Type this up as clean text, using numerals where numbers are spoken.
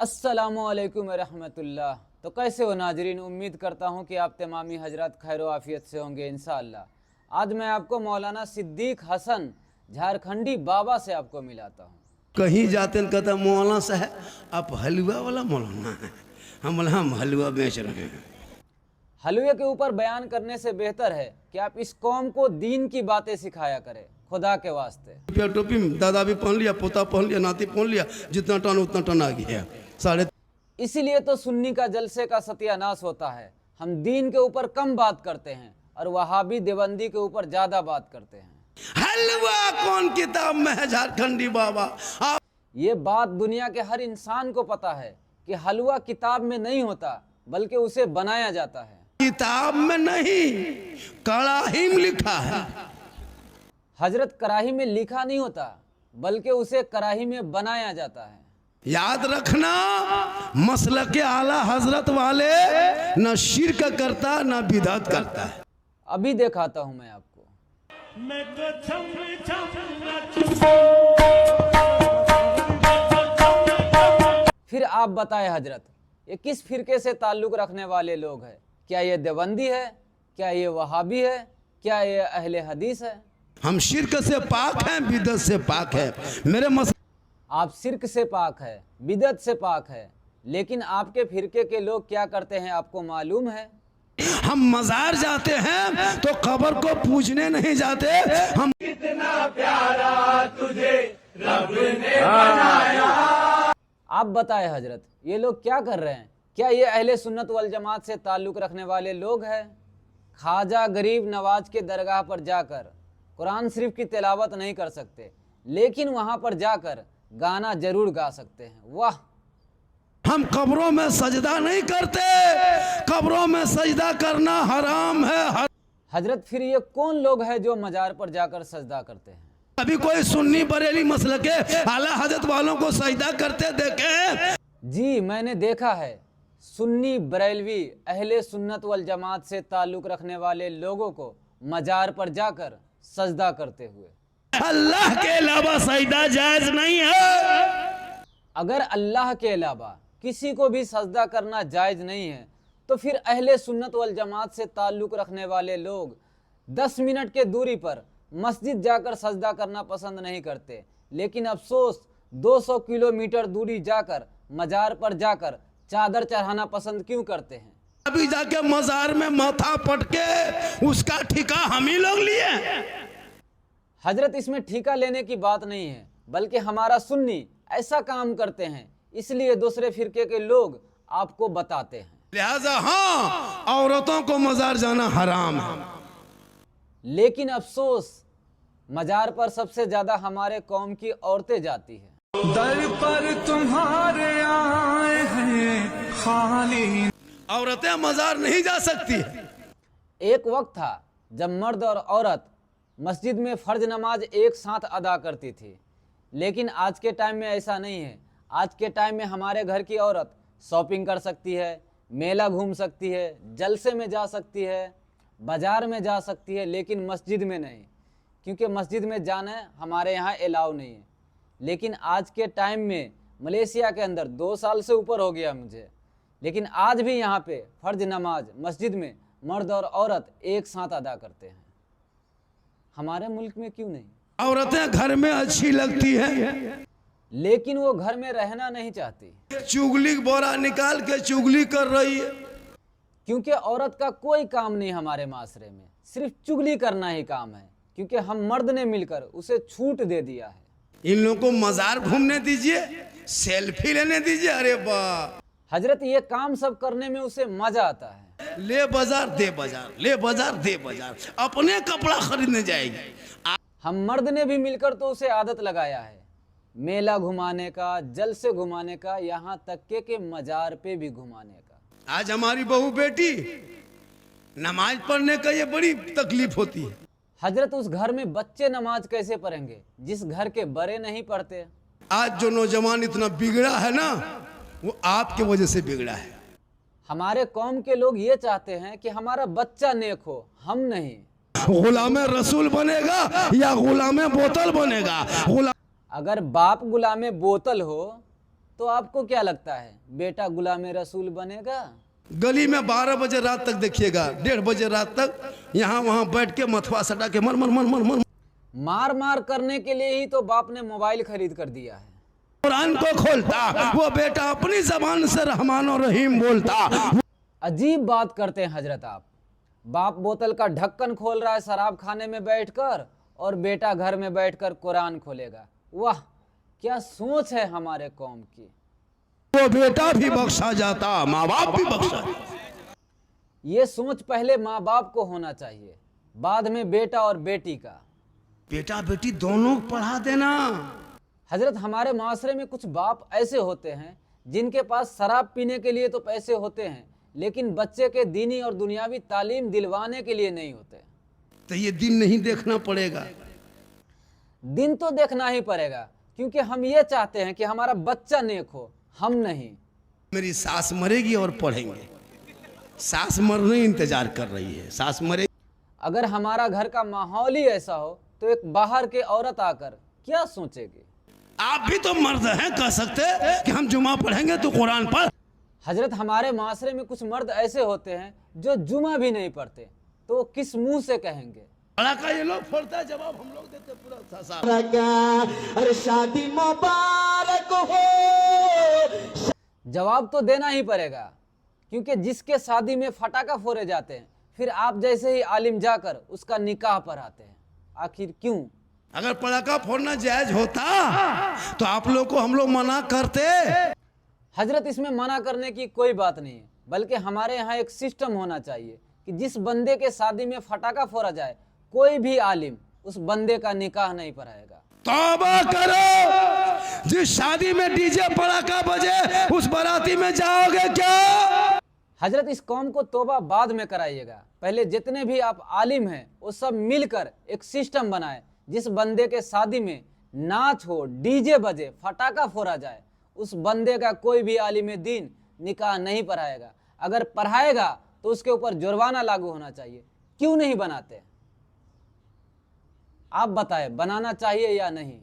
अस्सलामुअलैकुम रहमतुल्लाह। तो कैसे हो नाजरीन, उम्मीद करता हूँ कि आप तमामी हजरत खैर आफियत से होंगे इंशाअल्लाह। आज मैं आपको मौलाना सिद्दीक हसन झारखंडी बाबा से आपको मिलाता हूँ। कहीं जाते हैं कहता मौलाना साहब आप हलवा वाला मौलाना है। हम हलवा बेच रहे हैं। हलवे के ऊपर बयान करने से बेहतर है कि आप इस कौम को दीन की बातें सिखाया करें, खुदा के वास्ते। टोपी दादा भी पहन लिया, पोता पहन लिया, नाती पहन लिया, जितना टन उतना टन आ गया साढ़े। इसीलिए तो सुन्नी का जलसे का सत्यानाश होता है। हम दीन के ऊपर कम बात करते हैं और वहाबी देवबंदी के ऊपर ज्यादा बात करते हैं। हलवा कौन किताब में है झारखंडी बाबा? ये बात दुनिया के हर इंसान को पता है कि हलवा किताब में नहीं होता बल्कि उसे बनाया जाता है। किताब में नहीं, कड़ाही में लिखा है। हजरत कड़ाही में लिखा नहीं होता बल्कि उसे कड़ाही में बनाया जाता है। याद रखना, मसलक के आला हजरत वाले न शिरक करता न बिदअत करता है। अभी दिखाता हूं मैं आपको। फिर आप बताएं हजरत, ये किस फिरके से ताल्लुक रखने वाले लोग हैं? क्या ये देवबंदी है? क्या ये वहाबी है? क्या ये अहले हदीस है? हम शिरक से पाक हैं, बिदअत से पाक है। मेरे आप शिरक से पाक है, बिदअत से पाक है, लेकिन आपके फिरके के लोग क्या करते हैं आपको मालूम है? हम मजार जाते हैं तो कब्र को पूजने नहीं जाते। हम कितना प्यारा तुझे रब ने बनाया। आप बताएं हजरत, ये लोग क्या कर रहे हैं? क्या ये अहले सुन्नत वल जमात से ताल्लुक रखने वाले लोग हैं? ख्वाजा गरीब नवाज के दरगाह पर जाकर कुरान शरीफ की तिलावत नहीं कर सकते, लेकिन वहां पर जाकर गाना जरूर गा सकते हैं। वाह! हम कब्रों में सजदा नहीं करते, कब्रों में सजदा करना हराम है। हजरत फिर ये कौन लोग हैं जो मजार पर जाकर सजदा करते हैं? अभी कोई सुन्नी बरेली मसलक के आला हजरत वालों को सजदा करते देखे? जी मैंने देखा है, सुन्नी बरेलवी अहले सुन्नत वल जमात से ताल्लुक रखने वाले लोगों को मजार पर जाकर सजदा करते हुए। अल्लाह के अलावा सजदा जायज नहीं है। अगर अल्लाह के अलावा किसी को भी सजदा करना जायज नहीं है तो फिर अहले सुन्नत वल जमात से ताल्लुक रखने वाले लोग 10 मिनट के दूरी पर मस्जिद जाकर सजदा करना पसंद नहीं करते, लेकिन अफसोस 200 किलोमीटर दूरी जाकर मजार पर जाकर चादर चढ़ाना पसंद क्यों करते हैं? अभी जाके मजार में माथा पटके उसका ठिका हम ही लोग लिए। हजरत इसमें ठिका लेने की बात नहीं है, बल्कि हमारा सुन्नी ऐसा काम करते हैं इसलिए दूसरे फिरके के लोग आपको बताते हैं। लिहाजा हाँ, औरतों को मजार जाना हराम है। लेकिन अफसोस मजार पर सबसे ज्यादा हमारे कौम की औरतें जाती है। दर पर तुम्हारे आए हैं खाली। औरतें मजार नहीं जा सकती। एक वक्त था जब मर्द और औरत मस्जिद में फर्ज नमाज एक साथ अदा करती थी, लेकिन आज के टाइम में ऐसा नहीं है। आज के टाइम में हमारे घर की औरत शॉपिंग कर सकती है, मेला घूम सकती है, जलसे में जा सकती है, बाजार में जा सकती है, लेकिन मस्जिद में नहीं, क्योंकि मस्जिद में जाना हमारे यहाँ अलाउ नहीं है। लेकिन आज के टाइम में मलेशिया के अंदर 2 साल से ऊपर हो गया मुझे, लेकिन आज भी यहाँ पे फर्ज नमाज मस्जिद में मर्द और औरत एक साथ अदा करते हैं। हमारे मुल्क में क्यों नहीं? औरतें घर में अच्छी लगती है, लेकिन वो घर में रहना नहीं चाहती। चुगली बोरा निकाल के चुगली कर रही है। क्योंकि औरत का कोई काम नहीं हमारे माशरे में, सिर्फ चुगली करना ही काम है, क्योंकि हम मर्द ने मिलकर उसे छूट दे दिया है। इन लोगों को मजार घूमने दीजिए, सेल्फी लेने दीजिए। अरे वाह! हजरत ये काम सब करने में उसे मजा आता है। ले बाजार दे बाजार, ले बाजार दे बाजार, अपने कपड़ा खरीदने जाएगी। हम मर्द ने भी मिलकर तो उसे आदत लगाया है मेला घुमाने का, जल से घुमाने का, यहाँ तक के मजार पे भी घुमाने का। आज हमारी बहू बेटी नमाज पढ़ने का ये बड़ी तकलीफ होती है। हजरत उस घर में बच्चे नमाज कैसे पढ़ेंगे जिस घर के बड़े नहीं पढ़ते? आज जो नौजवान इतना बिगड़ा है ना, वो आपके वजह से बिगड़ा है। हमारे कौम के लोग ये चाहते हैं कि हमारा बच्चा नेक हो, हम नहीं। गुलाम रसूल बनेगा या गुलाम बोतल बनेगा? अगर बाप गुलाम बोतल हो तो आपको क्या लगता है बेटा गुलाम रसूल बनेगा? गली में 12 बजे रात तक देखिएगा, 1:30 बजे रात तक यहाँ वहाँ बैठ के मथवा सटा के मर मर मर मर मर मार मार करने के लिए ही तो बाप ने मोबाइल खरीद कर दिया है। कुरान को खोलता, वो बेटा अपनी जबान से रहमान और रहीम बोलता। अजीब बात करते हैं हजरत आप। बाप बोतल का ढक्कन खोल रहा है शराब खाने में बैठकर और बेटा घर में बैठकर कुरान खोलेगा। वाह, क्या सोच है हमारे कौम की। वो बेटा भी बख्शा जाता, माँ बाप भी बख्शा। ये सोच पहले माँ बाप को होना चाहिए, बाद में बेटा और बेटी का। बेटा बेटी दोनों पढ़ा देना। हजरत हमारे माशरे में कुछ बाप ऐसे होते हैं जिनके पास शराब पीने के लिए तो पैसे होते हैं, लेकिन बच्चे के दीनी और दुनियावी तालीम दिलवाने के लिए नहीं होते। तो ये दिन नहीं देखना पड़ेगा? दिन तो देखना ही पड़ेगा, क्योंकि हम ये चाहते हैं कि हमारा बच्चा नेक हो, हम नहीं। मेरी सास मरेगी और पढ़ेंगे। सास मरने इंतजार कर रही है, सास मरे। अगर हमारा घर का माहौल ही ऐसा हो तो एक बाहर के औरत आकर क्या सोचेगी? आप भी तो मर्द हैं, कह सकते कि हम जुमा पढ़ेंगे तो कुरान पढ़। हजरत हमारे माशरे में कुछ मर्द ऐसे होते हैं जो जुमा भी नहीं पढ़ते, तो वो किस मुंह से कहेंगे? बड़ा का ये लोग फोड़ता है, जवाब हम लोग देते पूरा। अरे शादी मुबारक हो। जवाब तो देना ही पड़ेगा, क्योंकि जिसके शादी में फटाका फोड़े जाते हैं फिर आप जैसे ही आलिम जाकर उसका निकाह पढ़ाते हैं। आखिर क्यों? अगर पटाखा फोड़ना जायज होता तो आप लोग को हम लोग मना करते। हजरत इसमें मना करने की कोई बात नहीं है, बल्कि हमारे यहाँ एक सिस्टम होना चाहिए कि जिस बंदे के शादी में फटाका फोड़ा जाए कोई भी आलिम उस बंदे का निकाह नहीं पढ़ाएगा। तौबा करो, जिस शादी में डीजे पटाखा बजे उस बाराती में जाओगे क्या? हजरत इस कौम को तौबा बाद में कराइएगा, पहले जितने भी आप आलिम हैं वो सब मिलकर एक सिस्टम बनाए जिस बंदे के शादी में नाच हो, डीजे बजे, फटाका फोड़ा जाए, उस बंदे का कोई भी आलिम दीन निकाह नहीं पढ़ाएगा। अगर पढ़ाएगा तो उसके ऊपर जुर्माना लागू होना चाहिए। क्यों नहीं बनाते? आप बताएं, बनाना चाहिए या नहीं?